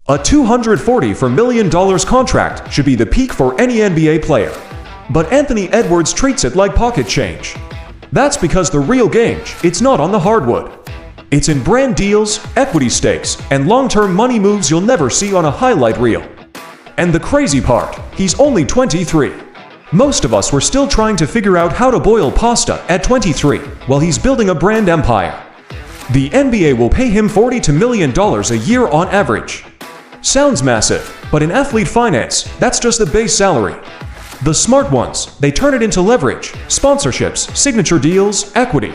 A $244 million contract should be the peak for any NBA player. But Anthony Edwards treats it like pocket change. That's because the real game, it's not on the hardwood. It's in brand deals, equity stakes, and long-term money moves you'll never see on a highlight reel. And the crazy part, he's only 23. Most of us were still trying to figure out how to boil pasta at 23, while he's building a brand empire. The NBA will pay him $40 million a year on average. Sounds massive, but in athlete finance, that's just the base salary. The smart ones, they turn it into leverage, sponsorships, signature deals, equity.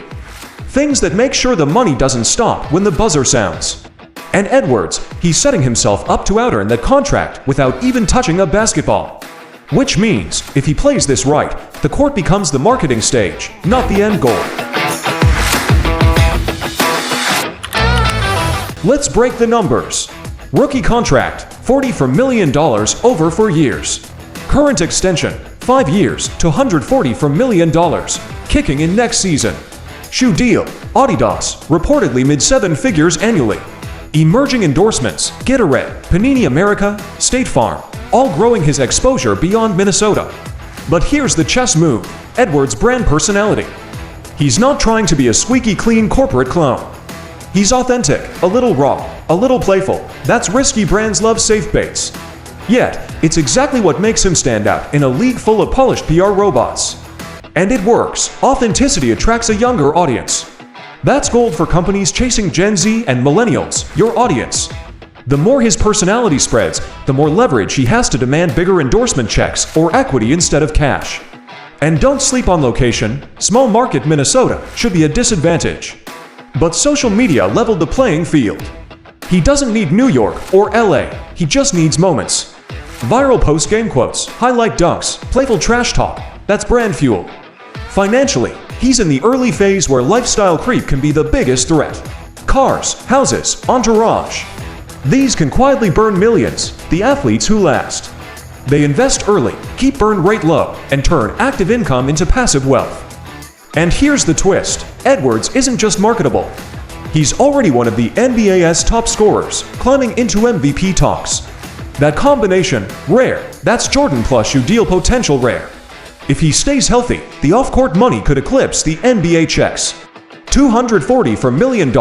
Things that make sure the money doesn't stop when the buzzer sounds. And Edwards, he's setting himself up to out-earn that contract without even touching a basketball. Which means, if he plays this right, the court becomes the marketing stage, not the end goal. Let's break the numbers. Rookie contract, $40 million over 4 years. Current extension, 5 years to $140 million, kicking in next season. Shoe deal, Adidas, reportedly mid-7 figures annually. Emerging endorsements, Gatorade, Panini America, State Farm, all growing his exposure beyond Minnesota. But here's the chess move, Edwards' brand personality. He's not trying to be a squeaky clean corporate clone. He's authentic, a little raw, a little playful. That's risky brands love safe baits. Yet, it's exactly what makes him stand out in a league full of polished PR robots. And it works. Authenticity attracts a younger audience. That's gold for companies chasing Gen Z and millennials, your audience. The more his personality spreads, the more leverage he has to demand bigger endorsement checks or equity instead of cash. And don't sleep on location. Small market Minnesota should be a disadvantage. But social media leveled the playing field. He doesn't need New York or LA, he just needs moments. Viral post-game quotes, highlight dunks, playful trash talk, that's brand fuel. Financially, he's in the early phase where lifestyle creep can be the biggest threat. Cars, houses, entourage. These can quietly burn millions, the athletes who last. They invest early, keep burn rate low, and turn active income into passive wealth. And here's the twist, Edwards isn't just marketable. He's already one of the NBA's top scorers, climbing into MVP talks. That combination, rare, that's Jordan plus shoe deal potential rare. If he stays healthy, the off-court money could eclipse the NBA checks. $240 million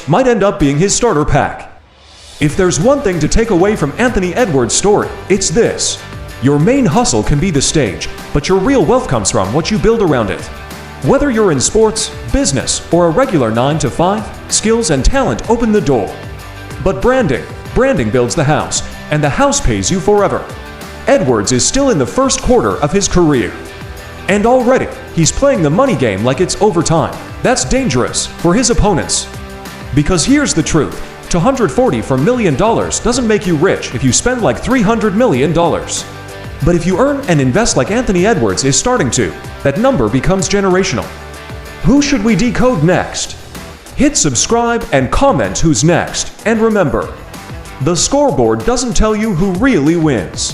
might end up being his starter pack. If there's one thing to take away from Anthony Edwards' story, it's this. Your main hustle can be the stage, but your real wealth comes from what you build around it. Whether you're in sports, business, or a regular 9-to-5, skills and talent open the door. But branding builds the house, and the house pays you forever. Edwards is still in the first quarter of his career. And already, he's playing the money game like it's overtime. That's dangerous for his opponents. Because here's the truth, $240 million doesn't make you rich if you spend like $300 million. But if you earn and invest like Anthony Edwards is starting to, that number becomes generational. Who should we decode next? Hit subscribe and comment who's next. And remember, the scoreboard doesn't tell you who really wins.